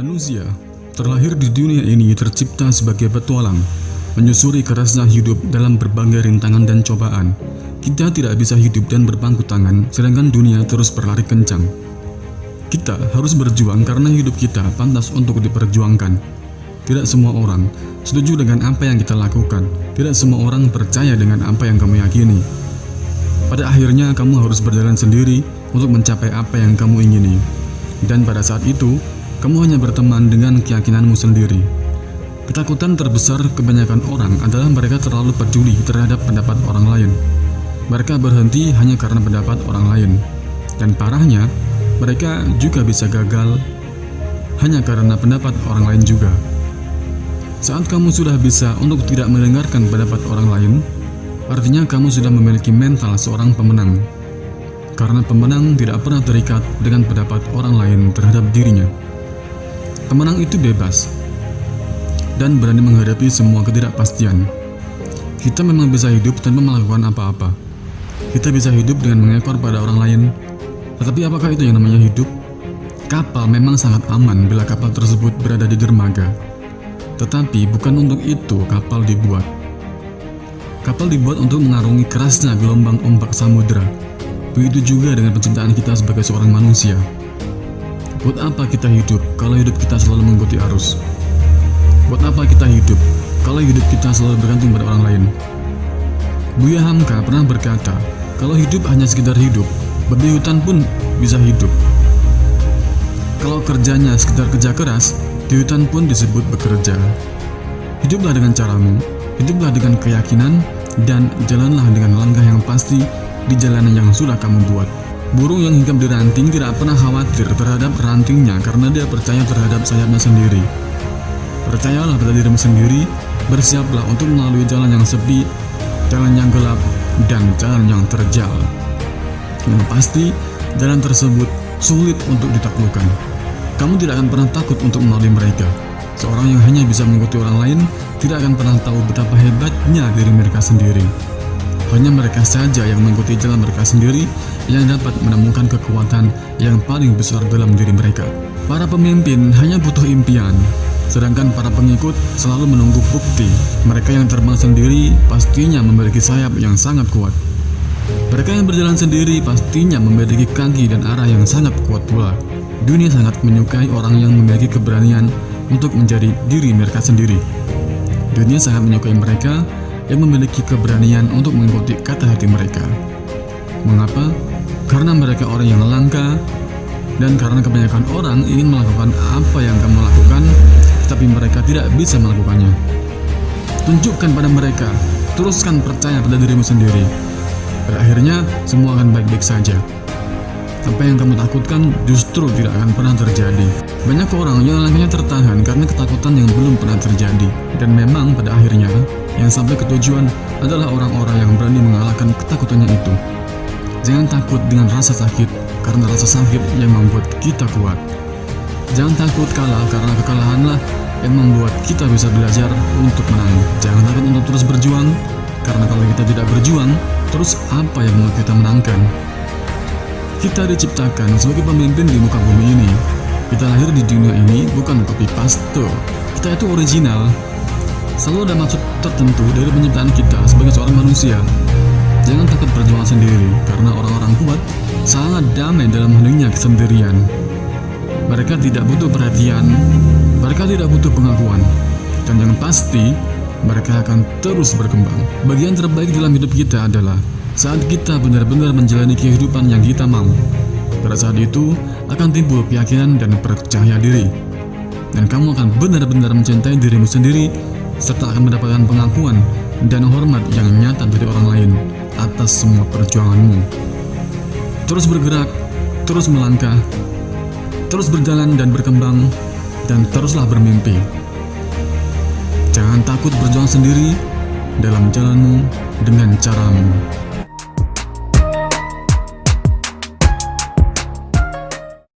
Manusia terlahir di dunia ini tercipta sebagai petualang, menyusuri kerasnya hidup dalam berbagai rintangan dan cobaan. Kita tidak bisa hidup dan berpangku tangan, sedangkan dunia terus berlari kencang. Kita harus berjuang karena hidup kita pantas untuk diperjuangkan. Tidak semua orang setuju dengan apa yang kita lakukan. Tidak semua orang percaya dengan apa yang kamu yakini. Pada akhirnya kamu harus berjalan sendiri untuk mencapai apa yang kamu ingini. Dan pada saat itu, kamu hanya berteman dengan keyakinanmu sendiri. Ketakutan terbesar kebanyakan orang adalah mereka terlalu peduli terhadap pendapat orang lain. Mereka berhenti hanya karena pendapat orang lain. Dan parahnya, mereka juga bisa gagal hanya karena pendapat orang lain juga. Saat kamu sudah bisa untuk tidak mendengarkan pendapat orang lain, artinya kamu sudah memiliki mental seorang pemenang. Karena pemenang tidak pernah terikat dengan pendapat orang lain terhadap dirinya. Pemenang itu bebas dan berani menghadapi semua ketidakpastian. Kita memang bisa hidup tanpa melakukan apa-apa. Kita bisa hidup dengan mengekor pada orang lain. Tetapi apakah itu yang namanya hidup? Kapal memang sangat aman bila kapal tersebut berada di dermaga. Tetapi bukan untuk itu kapal dibuat. Kapal dibuat untuk mengarungi kerasnya gelombang ombak samudera. Begitu juga dengan penciptaan kita sebagai seorang manusia. Buat apa kita hidup kalau hidup kita selalu mengikuti arus? Buat apa kita hidup kalau hidup kita selalu bergantung pada orang lain? Buya Hamka pernah berkata, kalau hidup hanya sekedar hidup, babi hutan pun bisa hidup. Kalau kerjanya sekedar kerja keras, di hutan pun disebut bekerja. Hiduplah dengan caramu, hiduplah dengan keyakinan, dan jalanlah dengan langkah yang pasti di jalanan yang sudah kamu buat. Burung yang hinggap di ranting tidak pernah khawatir terhadap rantingnya karena dia percaya terhadap sayapnya sendiri. Percayalah pada dirimu sendiri, bersiaplah untuk melalui jalan yang sepi, jalan yang gelap, dan jalan yang terjal. Yang pasti, jalan tersebut sulit untuk ditaklukkan. Kamu tidak akan pernah takut untuk melalui mereka. Seorang yang hanya bisa mengikuti orang lain tidak akan pernah tahu betapa hebatnya diri mereka sendiri. Hanya mereka saja yang mengikuti jalan mereka sendiri yang dapat menemukan kekuatan yang paling besar dalam diri mereka. Para pemimpin hanya butuh impian, sedangkan para pengikut selalu menunggu bukti. Mereka yang terbang sendiri pastinya memiliki sayap yang sangat kuat. Mereka yang berjalan sendiri pastinya memiliki kaki dan arah yang sangat kuat pula. Dunia sangat menyukai orang yang memiliki keberanian untuk menjadi diri mereka sendiri. Dunia sangat menyukai mereka yang memiliki keberanian untuk mengikuti kata hati mereka. Mengapa? Karena mereka orang yang langka, dan karena kebanyakan orang ingin melakukan apa yang kamu lakukan, tetapi mereka tidak bisa melakukannya. Tunjukkan pada mereka, teruskan percaya pada dirimu sendiri. Pada akhirnya, semua akan baik-baik saja. Apa yang kamu takutkan justru tidak akan pernah terjadi. Banyak orang yang langkahnya tertahan karena ketakutan yang belum pernah terjadi. Dan memang pada akhirnya, yang sampai ke tujuan adalah orang-orang yang berani mengalahkan ketakutannya itu. Jangan takut dengan rasa sakit, karena rasa sakit yang membuat kita kuat. Jangan takut kalah, karena kekalahanlah yang membuat kita bisa belajar untuk menang. Jangan takut untuk terus berjuang, karena kalau kita tidak berjuang, terus apa yang mau kita menangkan? Kita diciptakan sebagai pemimpin di muka bumi ini. Kita lahir di dunia ini bukan copy paste. Kita itu original. Selalu ada maksud tertentu dari penciptaan kita sebagai seorang manusia. Jangan takut berjuang sendiri, karena orang-orang kuat sangat damai dalam heningnya kesendirian. Mereka tidak butuh perhatian, mereka tidak butuh pengakuan, dan yang pasti mereka akan terus berkembang. Bagian terbaik dalam hidup kita adalah saat kita benar-benar menjalani kehidupan yang kita mau. Pada saat itu akan timbul keyakinan dan percaya diri, dan kamu akan benar-benar mencintai dirimu sendiri, serta akan mendapatkan pengakuan dan hormat yang nyata dari orang lain atas semua perjuanganmu. Terus bergerak, terus melangkah, terus berjalan dan berkembang, dan teruslah bermimpi. Jangan takut berjuang sendiri dalam jalanmu dengan caramu.